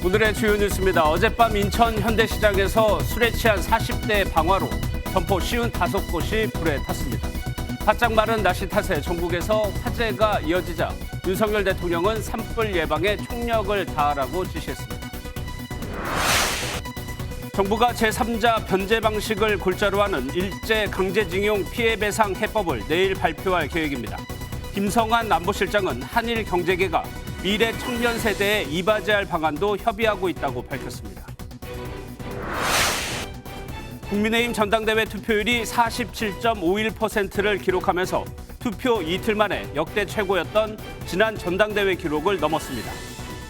오늘의 주요 뉴스입니다. 어젯밤 인천 현대시장에서 술에 취한 40대 방화로 점포 55곳이 불에 탔습니다. 바짝 마른 날씨 탓에 전국에서 화재가 이어지자 윤석열 대통령은 산불 예방에 총력을 다하라고 지시했습니다. 정부가 제3자 변제 방식을 골자로 하는 일제 강제징용 피해배상 해법을 내일 발표할 계획입니다. 김성한 안보실장은 한일 경제계가 미래 청년 세대에 이바지할 방안도 협의하고 있다고 밝혔습니다. 국민의힘 전당대회 투표율이 47.51%를 기록하면서 투표 이틀 만에 역대 최고였던 지난 전당대회 기록을 넘었습니다.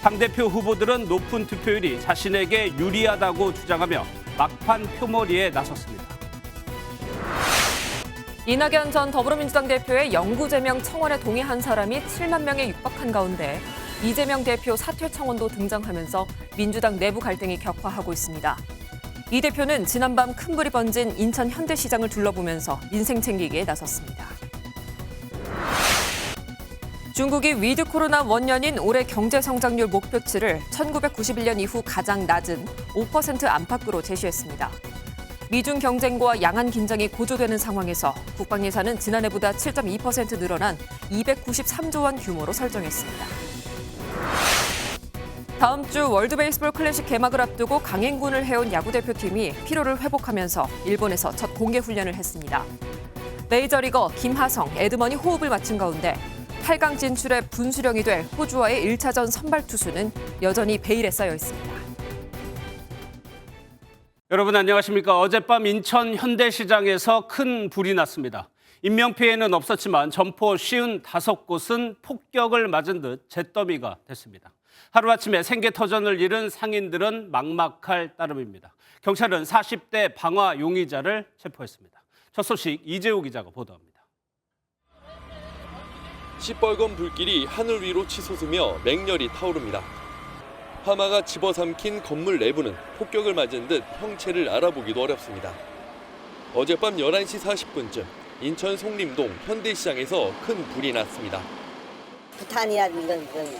당대표 후보들은 높은 투표율이 자신에게 유리하다고 주장하며 막판 표몰이에 나섰습니다. 이낙연 전 더불어민주당 대표의 영구 제명 청원에 동의한 사람이 7만 명에 육박한 가운데 이재명 대표 사퇴 청원도 등장하면서 민주당 내부 갈등이 격화하고 있습니다. 이 대표는 지난밤 큰 불이 번진 인천 현대시장을 둘러보면서 민생 챙기기에 나섰습니다. 중국이 위드 코로나 원년인 올해 경제 성장률 목표치를 1991년 이후 가장 낮은 5% 안팎으로 제시했습니다. 미중 경쟁과 양안 긴장이 고조되는 상황에서 국방 예산은 지난해보다 7.2% 늘어난 293조 원 규모로 설정했습니다. 다음 주 월드베이스볼 클래식 개막을 앞두고 강행군을 해온 야구대표팀이 피로를 회복하면서 일본에서 첫 공개 훈련을 했습니다. 메이저리거 김하성, 에드먼이 호흡을 맞춘 가운데 8강 진출에 분수령이 될 호주와의 1차전 선발 투수는 여전히 베일에 쌓여 있습니다. 여러분 안녕하십니까? 어젯밤 인천 현대시장에서 큰 불이 났습니다. 인명피해는 없었지만 점포 55곳은 폭격을 맞은 듯 잿더미가 됐습니다. 하루아침에 생계터전을 잃은 상인들은 막막할 따름입니다. 경찰은 40대 방화 용의자를 체포했습니다. 첫 소식 이재호 기자가 보도합니다. 시뻘건 불길이 하늘 위로 치솟으며 맹렬히 타오릅니다. 화마가 집어삼킨 건물 내부는 폭격을 맞은 듯 형체를 알아보기도 어렵습니다. 어젯밤 11시 40분쯤 인천 송림동 현대시장에서 큰 불이 났습니다. 부탄이라든가 이런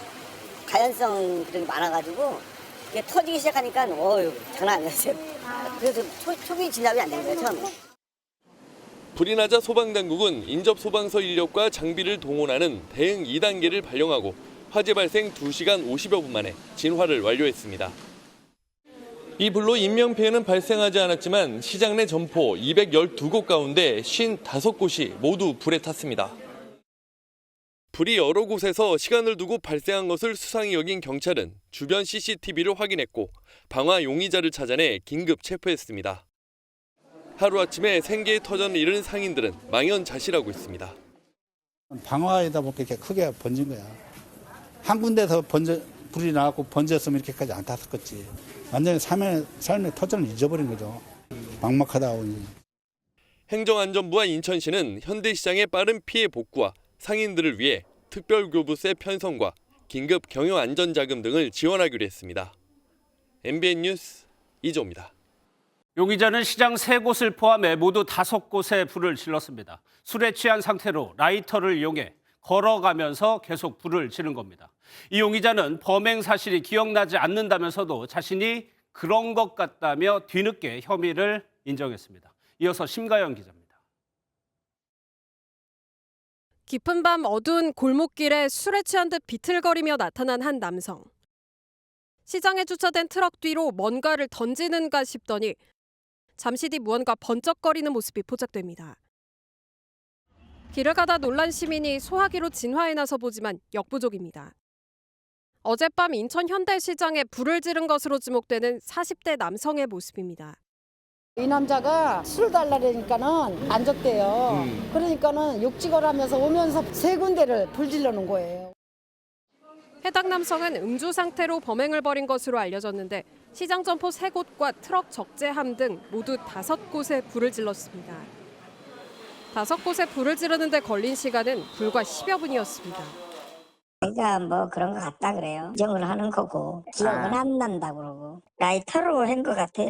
가연성 그런 게 많아가지고 이게 터지기 시작하니까 장난 아니었어요. 그래서 초기 진압이 안 된 거예요, 처음에. 불이 나자 소방당국은 인접소방서 인력과 장비를 동원하는 대응 2단계를 발령하고 화재 발생 2시간 50여 분 만에 진화를 완료했습니다. 이 불로 인명피해는 발생하지 않았지만 시장 내 점포 212곳 가운데 55곳이 모두 불에 탔습니다. 불이 여러 곳에서 시간을 두고 발생한 것을 수상히 여긴 경찰은 주변 CCTV를 확인했고 방화 용의자를 찾아내 긴급 체포했습니다. 하루아침에 생계의 터전을 잃은 상인들은 망연자실하고 있습니다. 방화에다 보니까 이렇게 크게 번진 거야. 한 군데서 불이 나갖고 번졌으면 이렇게까지 안 탔었겠지. 완전히 삶의 터전을 잊어버린 거죠. 막막하다고. 행정안전부와 인천시는 현대시장의 빠른 피해 복구와 상인들을 위해 특별교부세 편성과 긴급 경영안전자금 등을 지원하기로 했습니다. MBN 뉴스 이조입니다. 용의자는 시장 3곳을 포함해 모두 5곳에 불을 질렀습니다. 술에 취한 상태로 라이터를 이용해 걸어가면서 계속 불을 지른 겁니다. 이 용의자는 범행 사실이 기억나지 않는다면서도 자신이 그런 것 같다며 뒤늦게 혐의를 인정했습니다. 이어서 심가연 기자입니다. 깊은 밤 어두운 골목길에 술에 취한 듯 비틀거리며 나타난 한 남성. 시장에 주차된 트럭 뒤로 뭔가를 던지는가 싶더니 잠시 뒤 무언가 번쩍거리는 모습이 포착됩니다. 길을 가다 놀란 시민이 소화기로 진화에 나서 보지만 역부족입니다. 어젯밤 인천 현대시장에 불을 지른 것으로 지목되는 40대 남성의 모습입니다. 이 남자가 술 달라니까는 안 줬대요. 그러니까는 욕지거라면서 오면서 3군데를 불질러 놓은 거예요. 해당 남성은 음주 상태로 범행을 벌인 것으로 알려졌는데 시장 점포 3곳과 트럭 적재함 등 모두 5곳에 불을 질렀습니다. 5곳에 불을 지르는 데 걸린 시간은 불과 10여 분이었습니다. 그러니까 뭐 그런 것 같다 그래요. 인정을 하는 거고 기억은 안 난다고 그러고 라이터로 한 것 같아요.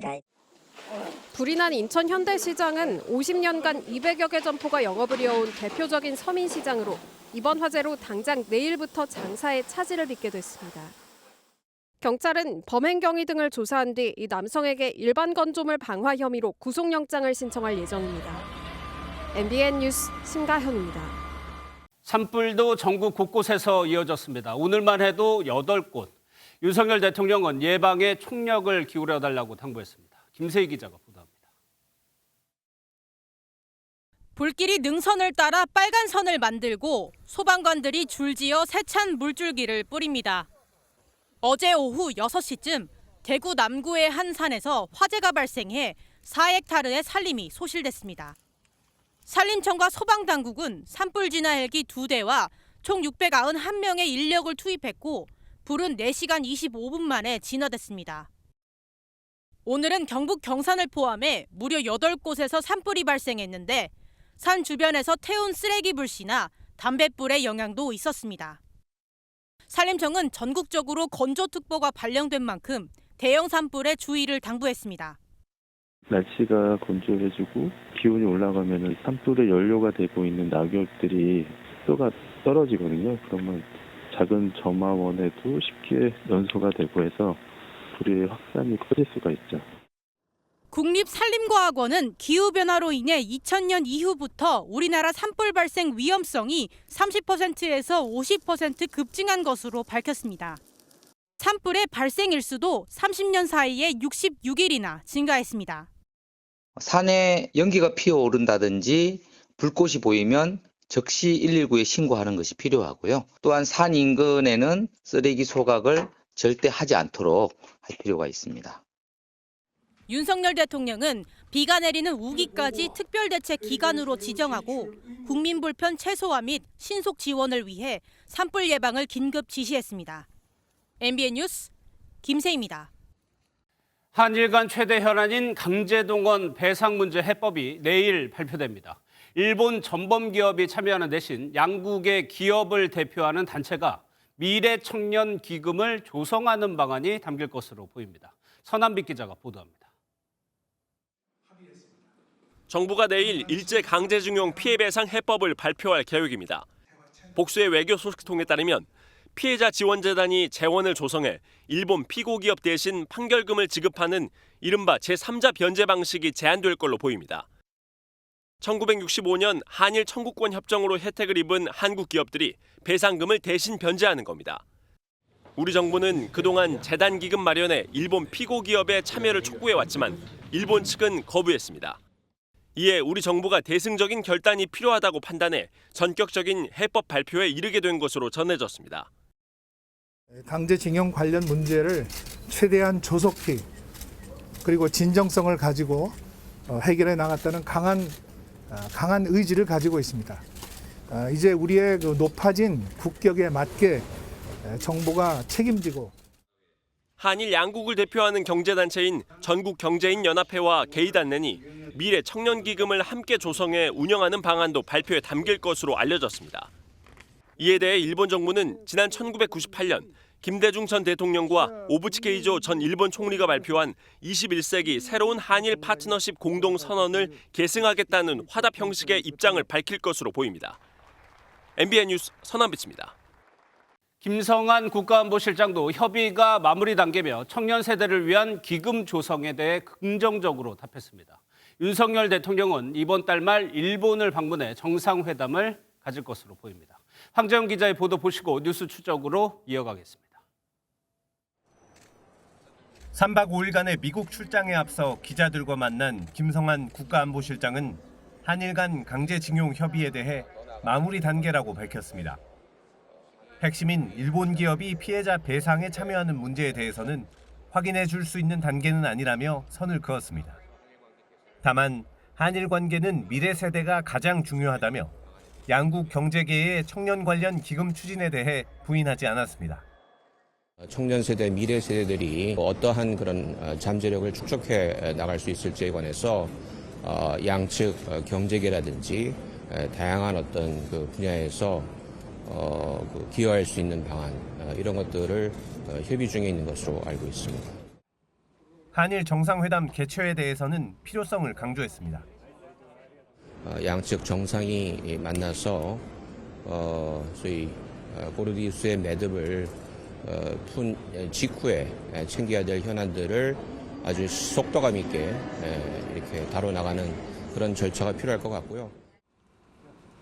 불이 난 인천 현대시장은 50년간 200여 개 점포가 영업을 이어온 대표적인 서민시장으로 이번 화재로 당장 내일부터 장사에 차질을 빚게 됐습니다. 경찰은 범행 경위 등을 조사한 뒤 이 남성에게 일반 건조물 방화 혐의로 구속영장을 신청할 예정입니다. MBN 뉴스 심가현입니다. 산불도 전국 곳곳에서 이어졌습니다. 오늘만 해도 8곳. 윤석열 대통령은 예방에 총력을 기울여달라고 당부했습니다. 김세희 기자가 보도합니다. 불길이 능선을 따라 빨간 선을 만들고 소방관들이 줄지어 세찬 물줄기를 뿌립니다. 어제 오후 6시쯤 대구 남구의 한 산에서 화재가 발생해 4헥타르의 산림이 소실됐습니다. 산림청과 소방당국은 산불 진화 헬기 2대와 총 691명의 인력을 투입했고 불은 4시간 25분 만에 진화됐습니다. 오늘은 경북 경산을 포함해 무려 8곳에서 산불이 발생했는데 산 주변에서 태운 쓰레기 불씨나 담뱃불의 영향도 있었습니다. 산림청은 전국적으로 건조특보가 발령된 만큼 대형 산불에 주의를 당부했습니다. 날씨가 건조해지고 기온이 올라가면 산불의 연료가 되고 있는 낙엽들이 뼈가 떨어지거든요. 그러면 작은 점화원에도 쉽게 연소가 되고 해서 불의 확산이 커질 수가 있죠. 국립산림과학원은 기후변화로 인해 2000년 이후부터 우리나라 산불 발생 위험성이 30%에서 50% 급증한 것으로 밝혔습니다. 산불의 발생 일수도 30년 사이에 66일이나 증가했습니다. 산에 연기가 피어오른다든지 불꽃이 보이면 즉시 119에 신고하는 것이 필요하고요. 또한 산 인근에는 쓰레기 소각을 절대 하지 않도록 할 필요가 있습니다. 윤석열 대통령은 비가 내리는 우기까지 특별대책 기간으로 지정하고 국민 불편 최소화 및 신속 지원을 위해 산불 예방을 긴급 지시했습니다. MBN 뉴스 김세희입니다. 한일 간 최대 현안인 강제동원 배상 문제 해법이 내일 발표됩니다. 일본 전범기업이 참여하는 대신 양국의 기업을 대표하는 단체가 미래청년기금을 조성하는 방안이 담길 것으로 보입니다. 서남빛 기자가 보도합니다. 정부가 내일 일제 강제징용 피해배상 해법을 발표할 계획입니다. 복수의 외교 소식통에 따르면 피해자 지원재단이 재원을 조성해 일본 피고기업 대신 판결금을 지급하는 이른바 제3자 변제 방식이 제한될 걸로 보입니다. 1965년 한일 청구권 협정으로 혜택을 입은 한국 기업들이 배상금을 대신 변제하는 겁니다. 우리 정부는 그동안 재단 기금 마련에 일본 피고기업의 참여를 촉구해왔지만 일본 측은 거부했습니다. 이에 우리 정부가 대승적인 결단이 필요하다고 판단해 전격적인 해법 발표에 이르게 된 것으로 전해졌습니다. 강제징용 관련 문제를 최대한 조속히 그리고 진정성을 가지고 해결해 나갔다는 강한 의지를 가지고 있습니다. 이제 우리의 그 높아진 국격에 맞게 정부가 책임지고 한일 양국을 대표하는 경제단체인 전국경제인연합회와 게이단넨이 미래 청년기금을 함께 조성해 운영하는 방안도 발표에 담길 것으로 알려졌습니다. 이에 대해 일본 정부는 지난 1998년 김대중 전 대통령과 오부치 게이조 전 일본 총리가 발표한 21세기 새로운 한일 파트너십 공동선언을 계승하겠다는 화답 형식의 입장을 밝힐 것으로 보입니다. MBN 뉴스 서남빛입니다. 김성한 국가안보실장도 협의가 마무리 단계며 청년 세대를 위한 기금 조성에 대해 긍정적으로 답했습니다. 윤석열 대통령은 이번 달 말 일본을 방문해 정상회담을 가질 것으로 보입니다. 황재훈 기자의 보도 보시고 뉴스 추적으로 이어가겠습니다. 3박 5일간의 미국 출장에 앞서 기자들과 만난 김성한 국가안보실장은 한일 간 강제징용 협의에 대해 마무리 단계라고 밝혔습니다. 핵심인 일본 기업이 피해자 배상에 참여하는 문제에 대해서는 확인해 줄 수 있는 단계는 아니라며 선을 그었습니다. 다만 한일 관계는 미래 세대가 가장 중요하다며 양국 경제계의 청년 관련 기금 추진에 대해 부인하지 않았습니다. 청년 세대, 미래 세대들이 어떠한 그런 잠재력을 축적해 나갈 수 있을지에 관해서 양측 경제계라든지 다양한 어떤 그 분야에서 기여할 수 있는 방안 이런 것들을 협의 중에 있는 것으로 알고 있습니다. 한일 정상회담 개최에 대해서는 필요성을 강조했습니다. 양측 정상이 만나서 소위 포르디우스의 매듭을 푼 직후에 챙겨야 될 현안들을 아주 속도감 있게 이렇게 다뤄나가는 그런 절차가 필요할 것 같고요.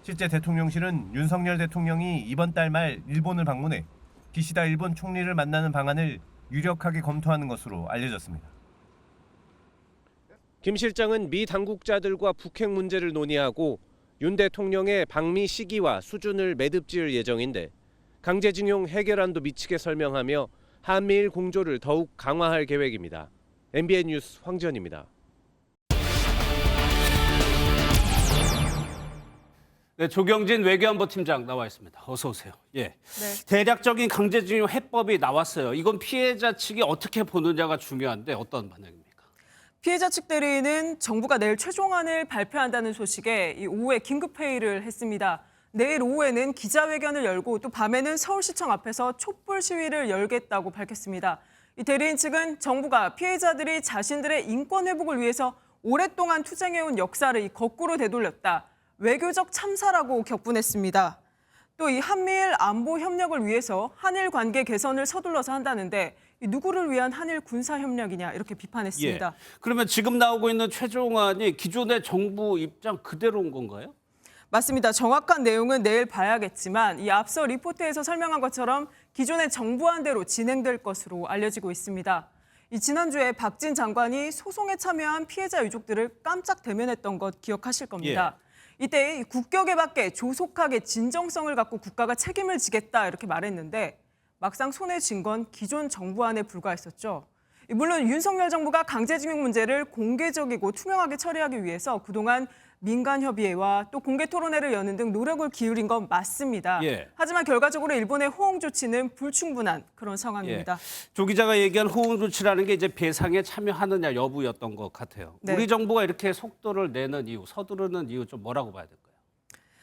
실제 대통령실은 윤석열 대통령이 이번 달 말 일본을 방문해 기시다 일본 총리를 만나는 방안을 유력하게 검토하는 것으로 알려졌습니다. 김 실장은 미 당국자들과 북핵 문제를 논의하고 윤 대통령의 방미 시기와 수준을 매듭지을 예정인데 강제징용 해결안도 미치게 설명하며 한미일 공조를 더욱 강화할 계획입니다. MBN 뉴스 황지연입니다. 네, 조경진 외교안보 팀장 나와 있습니다. 어서 오세요. 예. 네. 대략적인 강제징용 해법이 나왔어요. 이건 피해자 측이 어떻게 보느냐가 중요한데 어떤 반응입니까? 피해자 측 대리인은 정부가 내일 최종안을 발표한다는 소식에 오후에 긴급회의를 했습니다. 내일 오후에는 기자회견을 열고 또 밤에는 서울시청 앞에서 촛불 시위를 열겠다고 밝혔습니다. 이 대리인 측은 정부가 피해자들이 자신들의 인권 회복을 위해서 오랫동안 투쟁해온 역사를 거꾸로 되돌렸다. 외교적 참사라고 격분했습니다. 또 이 한미일 안보 협력을 위해서 한일 관계 개선을 서둘러서 한다는데 누구를 위한 한일 군사 협력이냐 이렇게 비판했습니다. 예. 그러면 지금 나오고 있는 최종안이 기존의 정부 입장 그대로인 건가요? 맞습니다. 정확한 내용은 내일 봐야겠지만 이 앞서 리포트에서 설명한 것처럼 기존의 정부안대로 진행될 것으로 알려지고 있습니다. 이 지난주에 박진 장관이 소송에 참여한 피해자 유족들을 깜짝 대면했던 것 기억하실 겁니다. 이때 국격에 맞게 조속하게 진정성을 갖고 국가가 책임을 지겠다 이렇게 말했는데 막상 손에 쥔 건 기존 정부안에 불과했었죠. 물론 윤석열 정부가 강제징용 문제를 공개적이고 투명하게 처리하기 위해서 그동안 민간협의회와 또 공개 토론회를 여는 등 노력을 기울인 건 맞습니다. 예. 하지만 결과적으로 일본의 호응 조치는 불충분한 그런 상황입니다. 예. 조 기자가 얘기한 호응 조치라는 게 이제 배상에 참여하느냐 여부였던 것 같아요. 네. 우리 정부가 이렇게 속도를 내는 이유, 서두르는 이유 좀 뭐라고 봐야 될까요?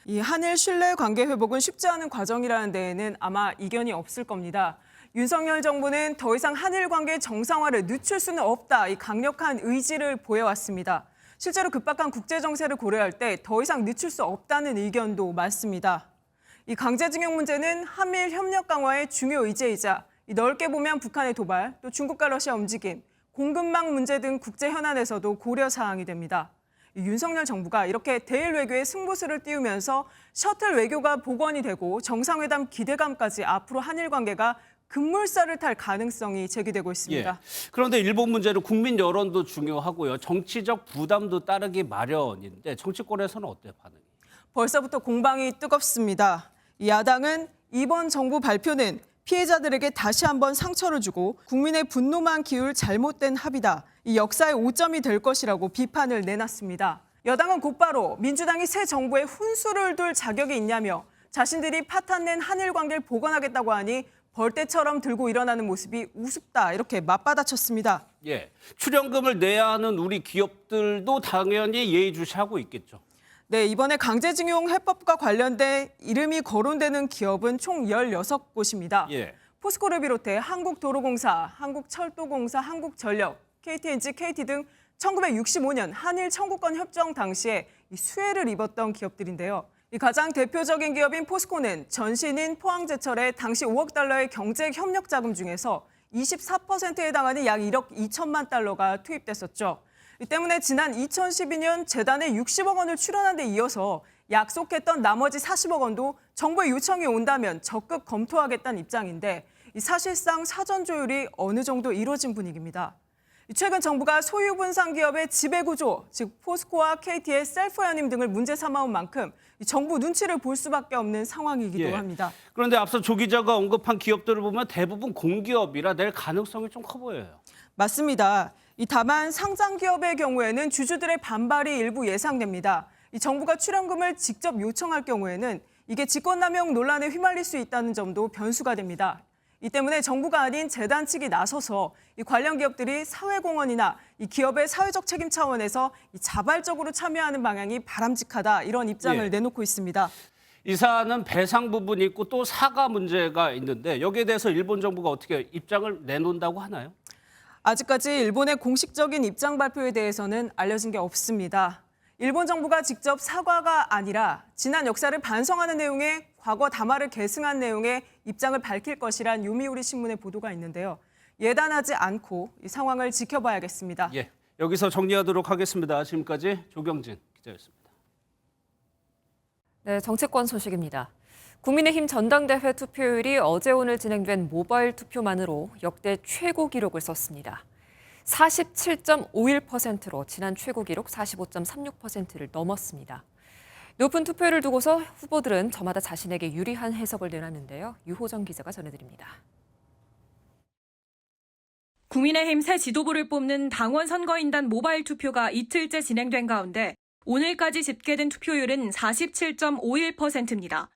이 한일 신뢰 관계 회복은 쉽지 않은 과정이라는 데에는 아마 이견이 없을 겁니다. 윤석열 정부는 더 이상 한일 관계 정상화를 늦출 수는 없다. 이 강력한 의지를 보여왔습니다. 실제로 급박한 국제 정세를 고려할 때 더 이상 늦출 수 없다는 의견도 많습니다. 이 강제징용 문제는 한미일 협력 강화의 중요 의제이자 넓게 보면 북한의 도발, 또 중국과 러시아 움직임, 공급망 문제 등 국제 현안에서도 고려 사항이 됩니다. 윤석열 정부가 이렇게 대일 외교에 승부수를 띄우면서 셔틀 외교가 복원이 되고 정상회담 기대감까지 앞으로 한일 관계가 급물살을 탈 가능성이 제기되고 있습니다. 예. 그런데 일본 문제로 국민 여론도 중요하고요. 정치적 부담도 따르기 마련인데 정치권에서는 어때요, 반응이? 벌써부터 공방이 뜨겁습니다. 야당은 이번 정부 발표는 피해자들에게 다시 한번 상처를 주고 국민의 분노만 키울 잘못된 합의다. 이 역사의 오점이 될 것이라고 비판을 내놨습니다. 여당은 곧바로 민주당이 새 정부에 훈수를 둘 자격이 있냐며 자신들이 파탄낸 한일 관계를 복원하겠다고 하니 벌떼처럼 들고 일어나는 모습이 우습다 이렇게 맞받아쳤습니다. 예, 출연금을 내야 하는 우리 기업들도 당연히 예의주시하고 있겠죠. 네, 이번에 강제징용 해법과 관련된 이름이 거론되는 기업은 총 16곳입니다. 예. 포스코를 비롯해 한국도로공사, 한국철도공사, 한국전력, KTNG, KT 등 1965년 한일 청구권 협정 당시에 수혜를 입었던 기업들인데요. 이 가장 대표적인 기업인 포스코는 전신인 포항제철의 당시 5억 달러의 경제 협력 자금 중에서 24%에 해당하는 약 1억 2천만 달러가 투입됐었죠. 이 때문에 지난 2012년 재단에 60억 원을 출연한 데 이어서 약속했던 나머지 40억 원도 정부의 요청이 온다면 적극 검토하겠다는 입장인데 사실상 사전 조율이 어느 정도 이루어진 분위기입니다. 최근 정부가 소유분산 기업의 지배구조, 즉 포스코와 KT의 셀프 연임 등을 문제 삼아온 만큼 정부 눈치를 볼 수밖에 없는 상황이기도 합니다. 그런데 앞서 조 기자가 언급한 기업들을 보면 대부분 공기업이라 낼 가능성이 좀 커 보여요. 맞습니다. 다만 상장 기업의 경우에는 주주들의 반발이 일부 예상됩니다. 정부가 출연금을 직접 요청할 경우에는 이게 직권남용 논란에 휘말릴 수 있다는 점도 변수가 됩니다. 이 때문에 정부가 아닌 재단 측이 나서서 관련 기업들이 사회공헌이나 기업의 사회적 책임 차원에서 자발적으로 참여하는 방향이 바람직하다 이런 입장을 내놓고 있습니다. 이 사안은 배상 부분이 있고 또 사과 문제가 있는데 여기에 대해서 일본 정부가 어떻게 입장을 내놓는다고 하나요? 아직까지 일본의 공식적인 입장 발표에 대해서는 알려진 게 없습니다. 일본 정부가 직접 사과가 아니라 지난 역사를 반성하는 내용의 과거 담화를 계승한 내용의 입장을 밝힐 것이란 요미우리 신문의 보도가 있는데요. 예단하지 않고 이 상황을 지켜봐야겠습니다. 예, 여기서 정리하도록 하겠습니다. 지금까지 조경진 기자였습니다. 네, 정치권 소식입니다. 국민의힘 전당대회 투표율이 어제 오늘 진행된 모바일 투표만으로 역대 최고 기록을 썼습니다. 47.51%로 지난 최고 기록 45.36%를 넘었습니다. 높은 투표율을 두고서 후보들은 저마다 자신에게 유리한 해석을 내놨는데요. 유호정 기자가 전해드립니다. 국민의힘 새 지도부를 뽑는 당원 선거인단 모바일 투표가 이틀째 진행된 가운데 오늘까지 집계된 투표율은 47.51%입니다.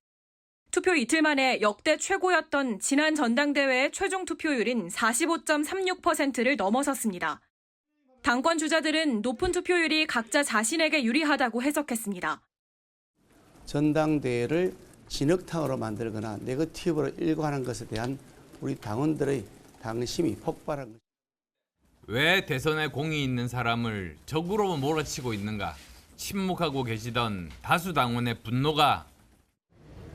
투표 이틀 만에 역대 최고였던 지난 전당대회의 최종 투표율인 45.36%를 넘어섰습니다. 당권 주자들은 높은 투표율이 각자 자신에게 유리하다고 해석했습니다. 전당대회를 진흙탕으로 만들거나 네거티브로 일관하는 것에 대한 우리 당원들의 당심이 폭발한 것. 왜 대선에 공이 있는 사람을 적으로 몰아치고 있는가? 침묵하고 계시던 다수 당원의 분노가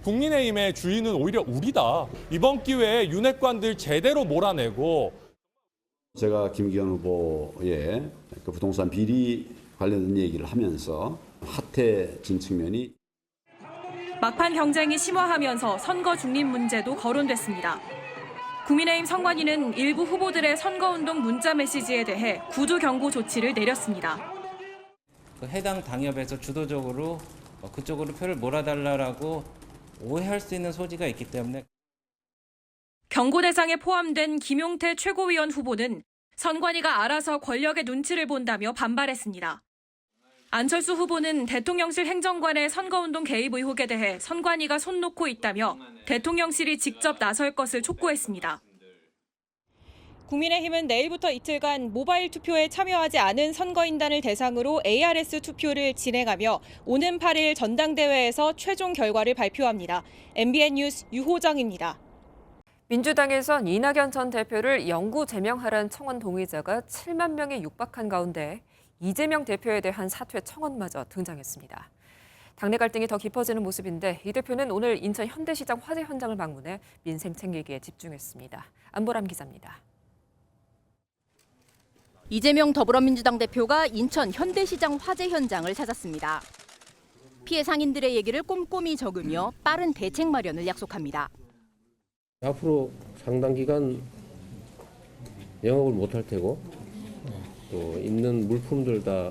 국민의힘의 주인은 오히려 우리다. 이번 기회에 윤핵관들 제대로 몰아내고. 제가 김기현 후보의 그 부동산 비리 관련된 얘기를 하면서 핫해진 측면이 막판 경쟁이 심화하면서 선거 중립 문제도 거론됐습니다. 국민의힘 선관위는 일부 후보들의 선거운동 문자 메시지에 대해 구두 경고 조치를 내렸습니다. 해당 당협에서 주도적으로 그쪽으로 표를 몰아달라고 오해할 수 있는 소지가 있기 때문에 경고 대상에 포함된 김용태 최고위원 후보는 선관위가 알아서 권력의 눈치를 본다며 반발했습니다. 안철수 후보는 대통령실 행정관의 선거운동 개입 의혹에 대해 선관위가 손 놓고 있다며 대통령실이 직접 나설 것을 촉구했습니다. 국민의힘은 내일부터 이틀간 모바일 투표에 참여하지 않은 선거인단을 대상으로 ARS 투표를 진행하며 오는 8일 전당대회에서 최종 결과를 발표합니다. MBN 뉴스 유호정입니다. 민주당에선 이낙연 전 대표를 영구 제명하라는 청원 동의자가 7만 명에 육박한 가운데 이재명 대표에 대한 사퇴 청원마저 등장했습니다. 당내 갈등이 더 깊어지는 모습인데 이 대표는 오늘 인천 현대시장 화재 현장을 방문해 민생 챙기기에 집중했습니다. 안보람 기자입니다. 이재명 더불어민주당 대표가 인천 현대시장 화재 현장을 찾았습니다. 피해 상인들의 얘기를 꼼꼼히 적으며 빠른 대책 마련을 약속합니다. 앞으로 상당 기간 영업을 못할 테고 또 있는 물품들 다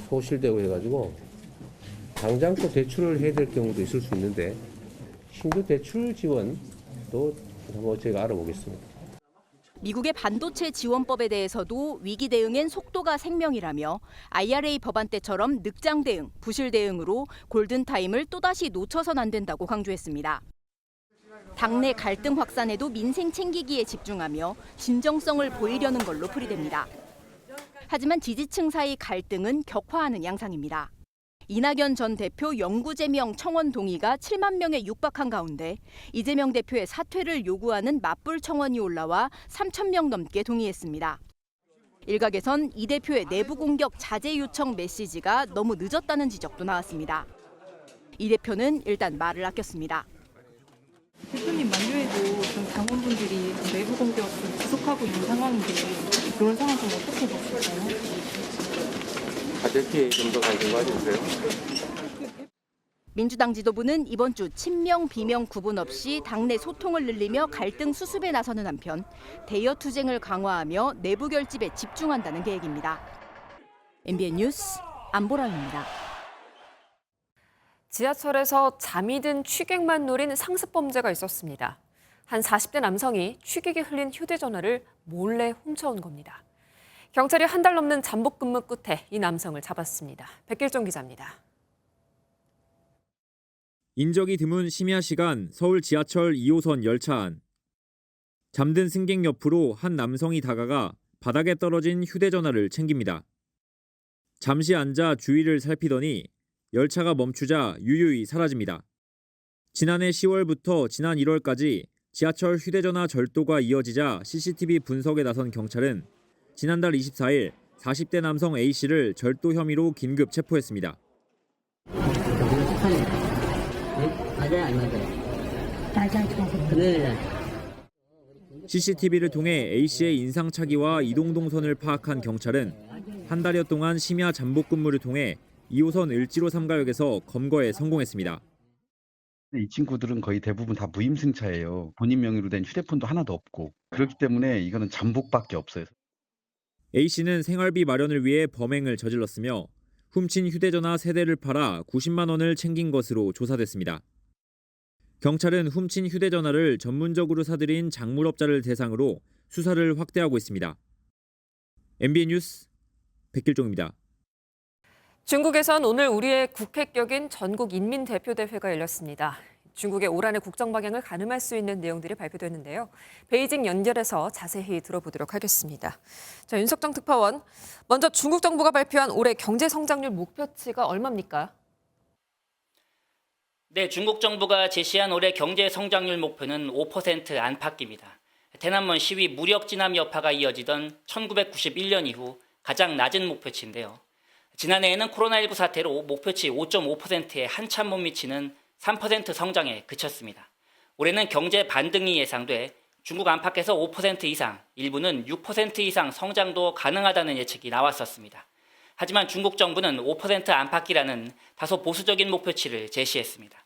소실되고 해가지고 당장 또 대출을 해야 될 경우도 있을 수 있는데 신규 대출 지원도 한번 저희가 알아보겠습니다. 미국의 반도체 지원법에 대해서도 위기 대응엔 속도가 생명이라며 IRA 법안 때처럼 늑장 대응, 부실 대응으로 골든타임을 또다시 놓쳐선 안 된다고 강조했습니다. 당내 갈등 확산에도 민생 챙기기에 집중하며 진정성을 보이려는 걸로 풀이됩니다. 하지만 지지층 사이 갈등은 격화하는 양상입니다. 이낙연 전 대표 영구제명 청원 동의가 7만 명에 육박한 가운데 이재명 대표의 사퇴를 요구하는 맞불 청원이 올라와 3천 명 넘게 동의했습니다. 일각에선 이 대표의 내부 공격 자제 요청 메시지가 너무 늦었다는 지적도 나왔습니다. 이 대표는 일단 말을 아꼈습니다. 대표님 만류에도 좀 당원분들이 내부 공격을 지속하고 있는 상황인데 그런 상황 좀 어떻게 보실까요? 가볍게 좀 더 관심 가져주세요. 민주당 지도부는 이번 주 친명, 비명 구분 없이 당내 소통을 늘리며 갈등 수습에 나서는 한편 대여 투쟁을 강화하며 내부 결집에 집중한다는 계획입니다. MBN 뉴스 안보람입니다. 지하철에서 잠이 든 취객만 노린 상습범죄가 있었습니다. 한 40대 남성이 취객이 흘린 휴대전화를 몰래 훔쳐온 겁니다. 경찰이 한 달 넘는 잠복 근무 끝에 이 남성을 잡았습니다. 백길종 기자입니다. 인적이 드문 심야 시간 서울 지하철 2호선 열차 안. 잠든 승객 옆으로 한 남성이 다가가 바닥에 떨어진 휴대전화를 챙깁니다. 잠시 앉아 주위를 살피더니 열차가 멈추자 유유히 사라집니다. 지난해 10월부터 지난 1월까지 지하철 휴대전화 절도가 이어지자 CCTV 분석에 나선 경찰은 지난달 24일 40대 남성 A씨를 절도 혐의로 긴급 체포했습니다. CCTV를 통해 A씨의 인상착의와 이동 동선을 파악한 경찰은 한 달여 동안 심야 잠복 근무를 통해 2호선 을지로 3가역에서 검거에 성공했습니다. 이 친구들은 거의 대부분 다 무임승차예요. 본인 명의로 된 휴대폰도 하나도 없고 그렇기 때문에 이거는 잠복밖에 없어요. A씨는 생활비 마련을 위해 범행을 저질렀으며 훔친 휴대전화 3대를 팔아 90만 원을 챙긴 것으로 조사됐습니다. 경찰은 훔친 휴대전화를 전문적으로 사들인 작물업자를 대상으로 수사를 확대하고 있습니다. MBN 뉴스 백길종입니다. 중국에선 오늘 우리의 국회격인 전국인민대표대회가 열렸습니다. 중국의 올 한해 국정 방향을 가늠할 수 있는 내용들이 발표됐는데요. 베이징 연결해서 자세히 들어보도록 하겠습니다. 자, 윤석정 특파원, 먼저 중국 정부가 발표한 올해 경제 성장률 목표치가 얼마입니까? 네, 중국 정부가 제시한 올해 경제 성장률 목표는 5% 안팎입니다. 대난먼 시위 무력 진압 여파가 이어지던 1991년 이후 가장 낮은 목표치인데요. 지난해에는 코로나19 사태로 목표치 5.5%에 한참 못 미치는 3% 성장에 그쳤습니다. 올해는 경제 반등이 예상돼 중국 안팎에서 5% 이상, 일부는 6% 이상 성장도 가능하다는 예측이 나왔었습니다. 하지만 중국 정부는 5% 안팎이라는 다소 보수적인 목표치를 제시했습니다.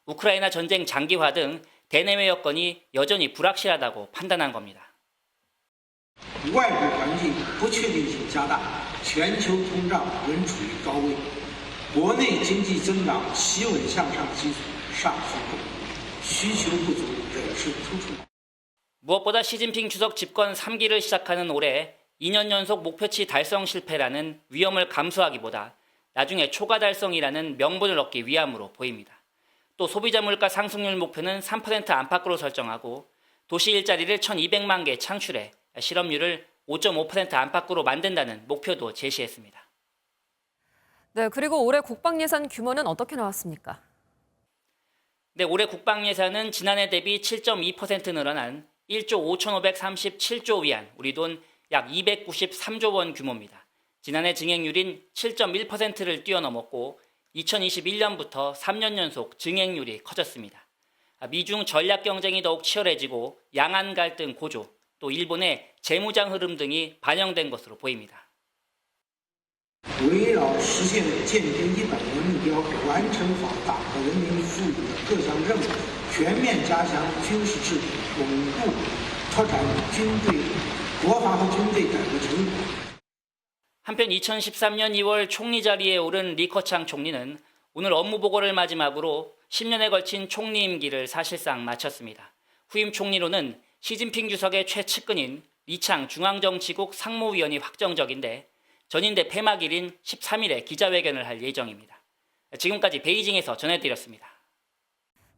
우크라이나 전쟁 장기화 등 대내외 여건이 여전히 불확실하다고 판단한 겁니다. 外部环境不确定性加大，全球通胀仍处于高位，国内经济增长企稳向上基础尚需巩固，需求不足仍是突出。 무엇보다 시진핑 주석 집권 3기를 시작하는 올해 2년 연속 목표치 달성 실패라는 위험을 감수하기보다 나중에 초과 달성이라는 명분을 얻기 위함으로 보입니다. 또 소비자 물가 상승률 목표는 3% 안팎으로 설정하고 도시 일자리를 1,200만 개 창출해 실업률을 5.5% 안팎으로 만든다는 목표도 제시했습니다. 네, 그리고 올해 국방 예산 규모는 어떻게 나왔습니까? 네, 올해 국방 예산은 지난해 대비 7.2% 늘어난 1조 5,537조 위안, 우리 돈 약 293조 원 규모입니다. 지난해 증액률인 7.1%를 뛰어넘었고 2021년부터 3년 연속 증액률이 커졌습니다. 미중 전략 경쟁이 더욱 치열해지고 양안 갈등 고조, 또 일본의 재무장 흐름 등이 반영된 것으로 보입니다. 围绕实现建军100年目标，完成好党和人民赋予的各项任务，全面加强军事治理，巩固拓展军队国防和军队改革成果。 한편 2013년 2월 총리 자리에 오른 리커창 총리는 오늘 업무 보고를 마지막으로 10년에 걸친 총리 임기를 사실상 마쳤습니다. 후임 총리로는 시진핑 주석의 최측근인 리창 중앙정치국 상무위원이 확정적인데 전인대 폐막일인 13일에 기자회견을 할 예정입니다. 지금까지 베이징에서 전해드렸습니다.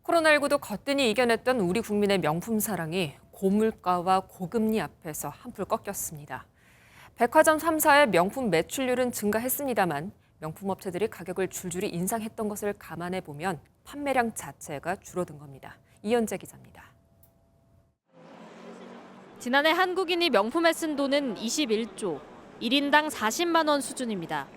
코로나19도 거뜬히 이겨냈던 우리 국민의 명품 사랑이 고물가와 고금리 앞에서 한풀 꺾였습니다. 백화점 3사의 명품 매출률은 증가했습니다만 명품 업체들이 가격을 줄줄이 인상했던 것을 감안해 보면 판매량 자체가 줄어든 겁니다. 이현재 기자입니다. 지난해 한국인이 명품에 쓴 돈은 21조, 1인당 40만 원 수준입니다.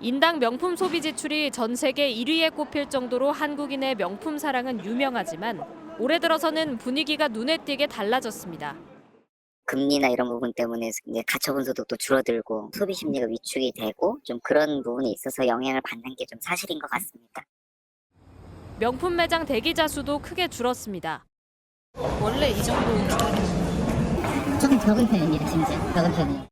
인당 명품 소비 지출이 전 세계 1위에 꼽힐 정도로 한국인의 명품 사랑은 유명하지만 올해 들어서는 분위기가 눈에 띄게 달라졌습니다. 금리나 이런 부분 때문에 이제 가처분 소득도 줄어들고 소비 심리가 위축이 되고 좀 그런 부분에 있어서 영향을 받는 게 좀 사실인 것 같습니다. 명품 매장 대기자 수도 크게 줄었습니다. 원래 이 정도 조금 적은 편입니다, 진짜 적은 편이에요.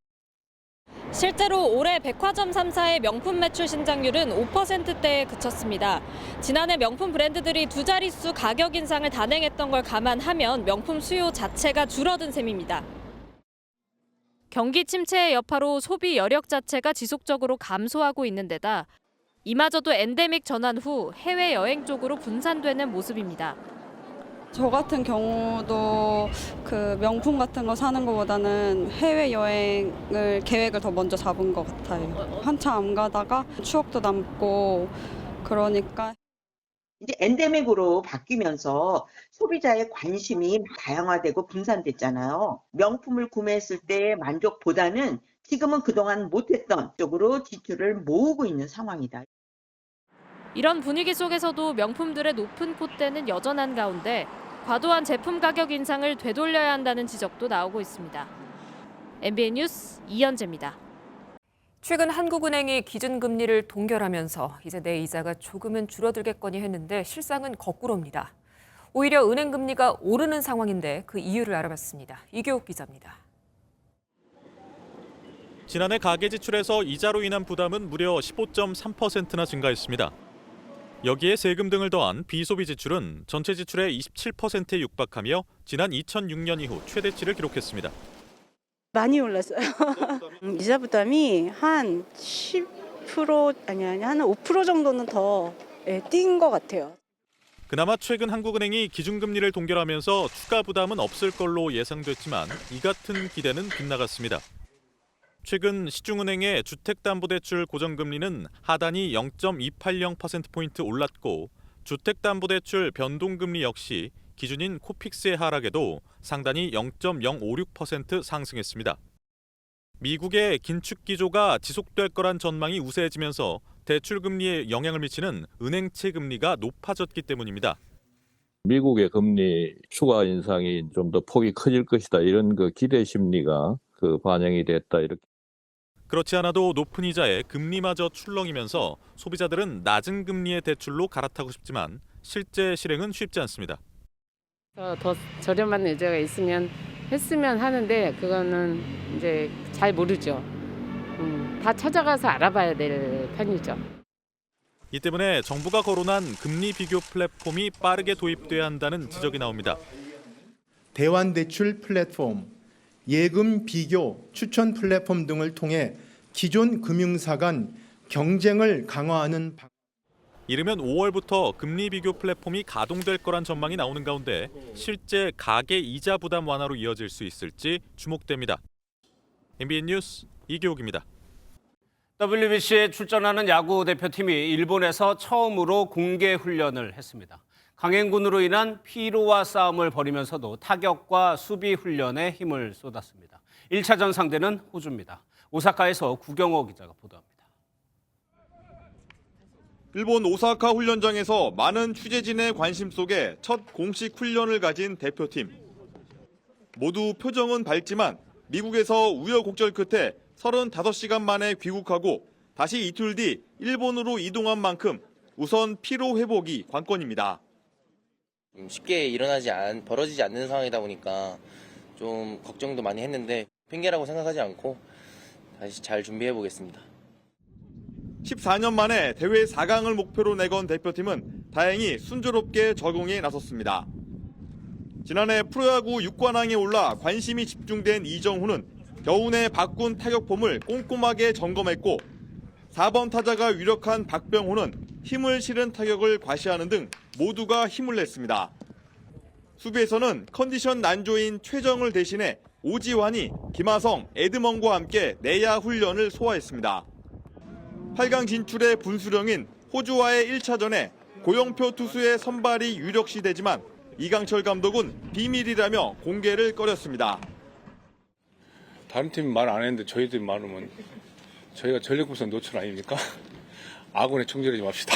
실제로 올해 백화점 3사의 명품 매출 신장률은 5%대에 그쳤습니다. 지난해 명품 브랜드들이 두 자릿수 가격 인상을 단행했던 걸 감안하면 명품 수요 자체가 줄어든 셈입니다. 경기 침체의 여파로 소비 여력 자체가 지속적으로 감소하고 있는 데다 이마저도 엔데믹 전환 후 해외여행 쪽으로 분산되는 모습입니다. 저 같은 경우도 그 명품 같은 거 사는 것보다는 해외여행을 계획을 더 먼저 잡은 것 같아요. 한참 안 가다가 추억도 남고 그러니까. 이제 엔데믹으로 바뀌면서 소비자의 관심이 다양화되고 분산됐잖아요. 명품을 구매했을 때의 만족보다는 지금은 그동안 못했던 쪽으로 지출을 모으고 있는 상황이다. 이런 분위기 속에서도 명품들의 높은 콧대는 여전한 가운데 과도한 제품 가격 인상을 되돌려야 한다는 지적도 나오고 있습니다. MBN 뉴스 이현재입니다. 최근 한국은행이 기준금리를 동결하면서 이제 내 이자가 조금은 줄어들겠거니 했는데 실상은 거꾸로입니다. 오히려 은행 금리가 오르는 상황인데 그 이유를 알아봤습니다. 이교욱 기자입니다. 지난해 가계지출에서 이자로 인한 부담은 무려 15.3%나 증가했습니다. 여기에 세금 등을 더한 비소비 지출은 전체 지출의 27%에 육박하며 지난 2006년 이후 최대치를 기록했습니다. 많이 올랐어요. 이자 부담이 한 10% 아니 한 5% 정도는 더 뛴 것 같아요. 그나마 최근 한국은행이 기준금리를 동결하면서 추가 부담은 없을 걸로 예상됐지만 이 같은 기대는 빗나갔습니다. 최근 시중은행의 주택담보대출 고정금리는 하단이 0.280%포인트 올랐고 주택담보대출 변동금리 역시 기준인 코픽스의 하락에도 상단이 0.056% 상승했습니다. 미국의 긴축 기조가 지속될 거란 전망이 우세해지면서 대출 금리에 영향을 미치는 은행채 금리가 높아졌기 때문입니다. 미국의 금리 추가 인상이 좀 더 폭이 커질 것이다 이런 그 기대 심리가 반영이 됐다 이렇게. 그렇지 않아도 높은 이자에 금리마저 출렁이면서 소비자들은 낮은 금리의 대출로 갈아타고 싶지만 실제 실행은 쉽지 않습니다. 더 저렴한 이자가 했으면 하는데 그거는 이제 잘 모르죠. 다 찾아가서 알아봐야 될 편이죠. 이 때문에 정부가 거론한 금리 비교 플랫폼이 빠르게 도입돼야 한다는 지적이 나옵니다. 대환대출 플랫폼, 예금 비교 추천 플랫폼 등을 통해 기존 금융사 간 경쟁을 강화하는 이르면 5월부터 금리 비교 플랫폼이 가동될 거란 전망이 나오는 가운데 실제 가계 이자 부담 완화로 이어질 수 있을지 주목됩니다. MBN 뉴스 이교욱입니다. WBC에 출전하는 야구 대표팀이 일본에서 처음으로 공개 훈련을 했습니다. 강행군으로 인한 피로와 싸움을 벌이면서도 타격과 수비 훈련에 힘을 쏟았습니다. 1차전 상대는 호주입니다. 오사카에서 구경호 기자가 보도합니다. 일본 오사카 훈련장에서 많은 취재진의 관심 속에 첫 공식 훈련을 가진 대표팀. 모두 표정은 밝지만 미국에서 우여곡절 끝에 35시간 만에 귀국하고 다시 이틀 뒤 일본으로 이동한 만큼 우선 피로 회복이 관건입니다. 쉽게 벌어지지 않는 상황이다 보니까 좀 걱정도 많이 했는데 핑계라고 생각하지 않고 다시 잘 준비해 보겠습니다. 14년 만에 대회 4강을 목표로 내건 대표팀은 다행히 순조롭게 적응에 나섰습니다. 지난해 프로야구 6관왕에 올라 관심이 집중된 이정후는 겨우내 바꾼 타격폼을 꼼꼼하게 점검했고 4번 타자가 유력한 박병호는 힘을 실은 타격을 과시하는 등 모두가 힘을 냈습니다. 수비에서는 컨디션 난조인 최정을 대신해 오지환이 김하성, 에드먼과 함께 내야 훈련을 소화했습니다. 8강 진출의 분수령인 호주와의 1차전에 고영표 투수의 선발이 유력시되지만 이강철 감독은 비밀이라며 공개를 꺼렸습니다. 다른 팀 말 안 했는데 저희들 말하면 저희가 전력구성 노출 아닙니까? 아군에 총질하지 맙시다.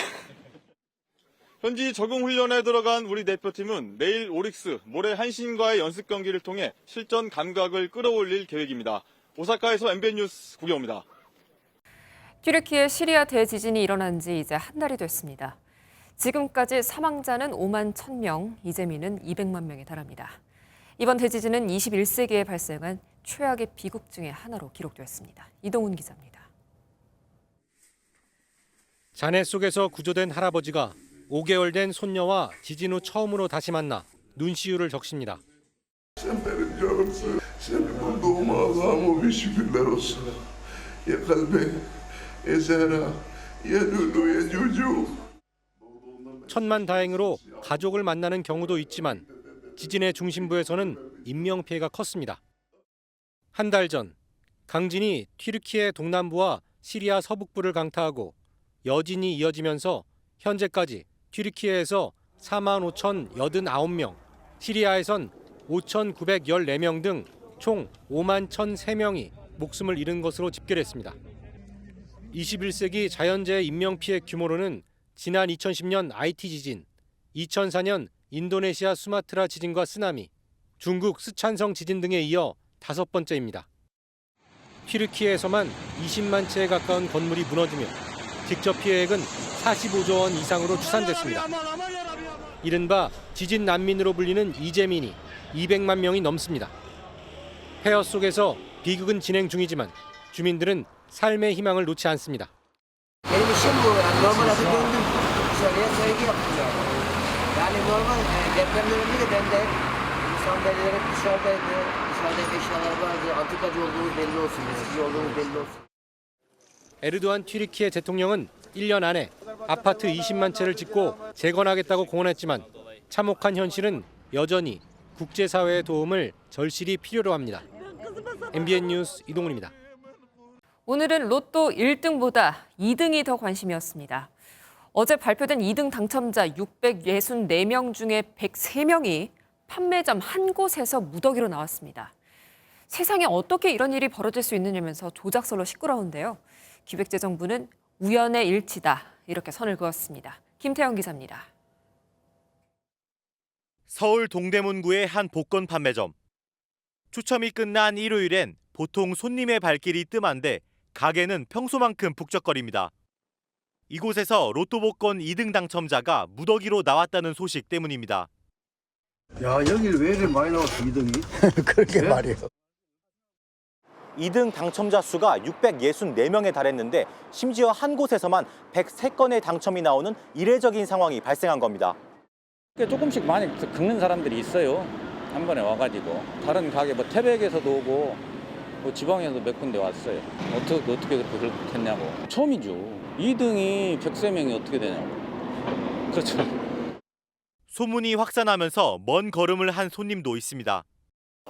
현지 적응 훈련에 들어간 우리 대표팀은 내일 오릭스, 모레 한신과의 연습 경기를 통해 실전 감각을 끌어올릴 계획입니다. 오사카에서 MBN 뉴스 구경호입니다. 튀르키예 시리아 대지진이 일어난 지 이제 한 달이 됐습니다. 지금까지 사망자는 5만 1,000명, 이재민은 200만 명에 달합니다. 이번 대지진은 21세기에 발생한 최악의 비극 중의 하나로 기록됐습니다. 이동훈 기자입니다. 잔해 속에서 구조된 할아버지가 5개월 된 손녀와 지진 후 처음으로 다시 만나 눈시울을 적십니다. 천만다행으로 가족을 만나는 경우도 있지만 지진의 중심부에서는 인명피해가 컸습니다. 한 달 전 강진이 튀르키예 동남부와 시리아 서북부를 강타하고 여진이 이어지면서 현재까지 튀르키예에서 45,089명, 시리아에선 5,914명 등 총 51,003명이 목숨을 잃은 것으로 집계됐습니다. 21세기 자연재해 인명피해 규모로는 지난 2010년 IT 지진, 2004년 인도네시아 수마트라 지진과 쓰나미, 중국 스촨성 지진 등에 이어 5번째입니다. 튀르키예에서만 20만 채에 가까운 건물이 무너지며 직접 피해액은 45조 원 이상으로 추산됐습니다. 이른바 지진 난민으로 불리는 이재민이 200만 명이 넘습니다. 폐허 속에서 비극은 진행 중이지만 주민들은 삶의 희망을 놓지 않습니다. 에르도안 튀르키예 대통령은 1년 안에 아파트 20만 채를 짓고 재건하겠다고 공언했지만 참혹한 현실은 여전히 국제사회의 도움을 절실히 필요로 합니다. MBN 뉴스 이동훈입니다. 오늘은 로또 1등보다 2등이 더 관심이었습니다. 어제 발표된 2등 당첨자 664명 중에 103명이 판매점 한 곳에서 무더기로 나왔습니다. 세상에 어떻게 이런 일이 벌어질 수 있느냐면서 조작설로 시끄러운데요. 기획재정부는 우연의 일치다 이렇게 선을 그었습니다. 김태형 기자입니다. 서울 동대문구의 한 복권 판매점. 추첨이 끝난 일요일엔 보통 손님의 발길이 뜸한데 가게는 평소만큼 북적거립니다. 이곳에서 로또 복권 2등 당첨자가 무더기로 나왔다는 소식 때문입니다. 야, 여길 왜 이렇게 많이 나왔어, 2등이? 그러게 말이에요. 2등 당첨자 수가 664명에 달했는데 심지어 한 곳에서만 103건의 당첨이 나오는 이례적인 상황이 발생한 겁니다. 조금씩 많이 긁는 사람들이 있어요. 한 번에 와가지고 다른 가게 뭐 태백에서도 오고 뭐 지방에서도 몇 군데 왔어요. 어떻게 그렇게 긁혔냐고. 처음이죠. 2등이 103명이 어떻게 되냐고. 그렇죠. 소문이 확산하면서 먼 걸음을 한 손님도 있습니다.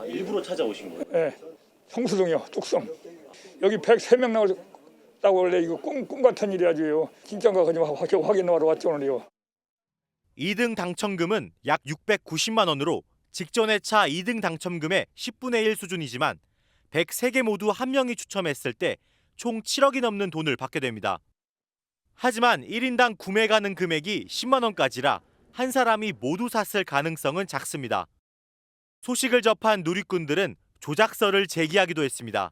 일부러 찾아오신 거예요? 네. 성수동이요. 뚝섬. 여기 103명 나왔다고 원래 이거 꿈 같은 일이야죠. 진짜인가 확인하러 왔죠, 오늘요. 2등 당첨금은 약 690만 원으로 직전에 차 2등 당첨금의 10분의 1 수준이지만 103개 모두 한 명이 추첨했을 때 총 7억이 넘는 돈을 받게 됩니다. 하지만 1인당 구매 가능 금액이 10만 원까지라 한 사람이 모두 샀을 가능성은 작습니다. 소식을 접한 누리꾼들은 조작설을 제기하기도 했습니다.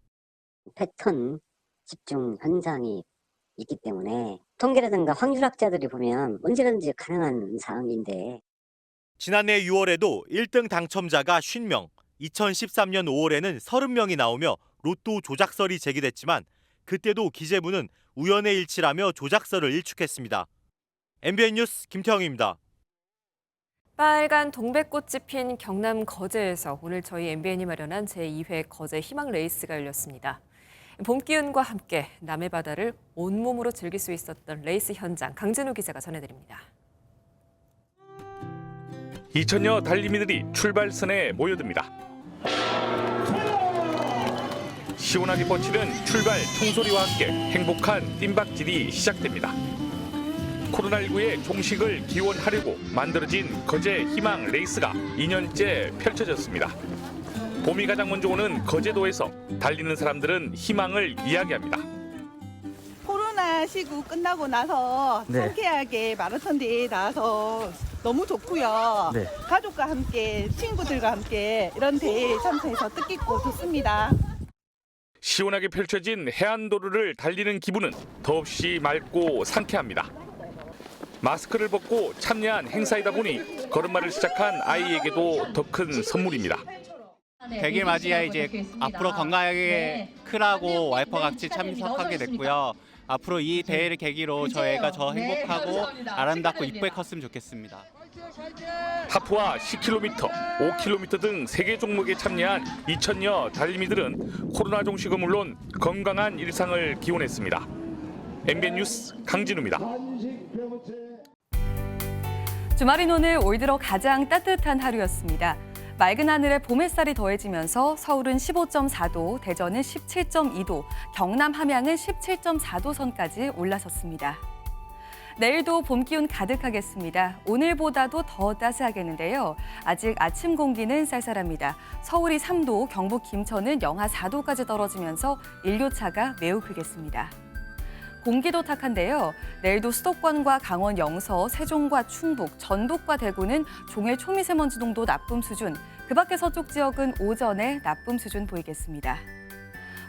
패턴 집중 현상이 있기 때문에 통계라든가 확률학자들이 보면 언제든지 가능한 상황인데 지난해 6월에도 1등 당첨자가 50명, 2013년 5월에는 30명이 나오며 로또 조작설이 제기됐지만 그때도 기재부는 우연의 일치라며 조작설을 일축했습니다. MBN 뉴스 김태형입니다. 빨간 동백꽃이 핀 경남 거제에서 오늘 저희 MBN이 마련한 제2회 거제 희망 레이스가 열렸습니다. 봄 기운과 함께 남해 바다를 온몸으로 즐길 수 있었던 레이스 현장 강진우 기자가 전해드립니다. 2천여 달리미들이 출발선에 모여듭니다. 시원하게 뻗치는 출발 총소리와 함께 행복한 뜀박질이 시작됩니다. 코로나19의 종식을 기원하려고 만들어진 거제 희망 레이스가 2년째 펼쳐졌습니다. 봄이 가장 먼저 오는 거제도에서 달리는 사람들은 희망을 이야기합니다. 코로나 시국 끝나고 나서 상쾌하게 마라톤 대회에 나와서 너무 좋고요. 가족과 함께 친구들과 함께 이런 대회에 참석해서 뜻깊고 좋습니다. 시원하게 펼쳐진 해안도로를 달리는 기분은 더없이 맑고 상쾌합니다. 마스크를 벗고 참여한 행사이다 보니 걸음마를 시작한 아이에게도 더 큰 선물입니다. 100일 맞이해 이제 앞으로 건강하게 크라고 와이퍼 같이 참석하게 됐고요. 앞으로 이 대회를 계기로 저희가 더 행복하고 아름답고 이쁘게 컸으면 좋겠습니다. 하프와 10km, 5km 등 3개 종목에 참여한 2천여 달리미들은 코로나 종식은 물론 건강한 일상을 기원했습니다. MBN 뉴스 강진우입니다. 주말인 오늘 올 들어 가장 따뜻한 하루였습니다. 맑은 하늘에 봄 햇살이 더해지면서 서울은 15.4도, 대전은 17.2도, 경남 함양은 17.4도 선까지 올라섰습니다. 내일도 봄 기운 가득하겠습니다. 오늘보다도 더 따스하겠는데요. 아직 아침 공기는 쌀쌀합니다. 서울이 3도, 경북 김천은 영하 4도까지 떨어지면서 일교차가 매우 크겠습니다. 공기도 탁한데요. 내일도 수도권과 강원 영서, 세종과 충북, 전북과 대구는 종일 초미세먼지 농도 나쁨 수준, 그 밖의 서쪽 지역은 오전에 나쁨 수준 보이겠습니다.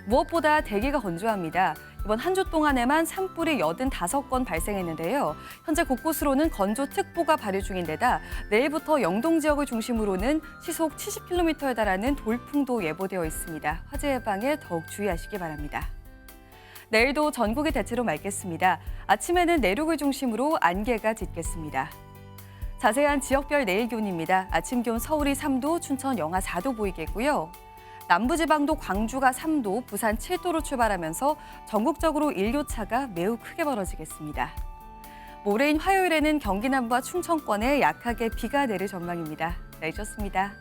무엇보다 대기가 건조합니다. 이번 한 주 동안에만 산불이 85건 발생했는데요. 현재 곳곳으로는 건조특보가 발효 중인데다 내일부터 영동 지역을 중심으로는 시속 70km에 달하는 돌풍도 예보되어 있습니다. 화재 예방에 더욱 주의하시기 바랍니다. 내일도 전국이 대체로 맑겠습니다. 아침에는 내륙을 중심으로 안개가 짙겠습니다. 자세한 지역별 내일 기온입니다. 아침 기온 서울이 3도, 춘천 영하 4도 보이겠고요. 남부지방도 광주가 3도, 부산 7도로 출발하면서 전국적으로 일교차가 매우 크게 벌어지겠습니다. 모레인 화요일에는 경기 남부와 충청권에 약하게 비가 내릴 전망입니다. 날씨였습니다.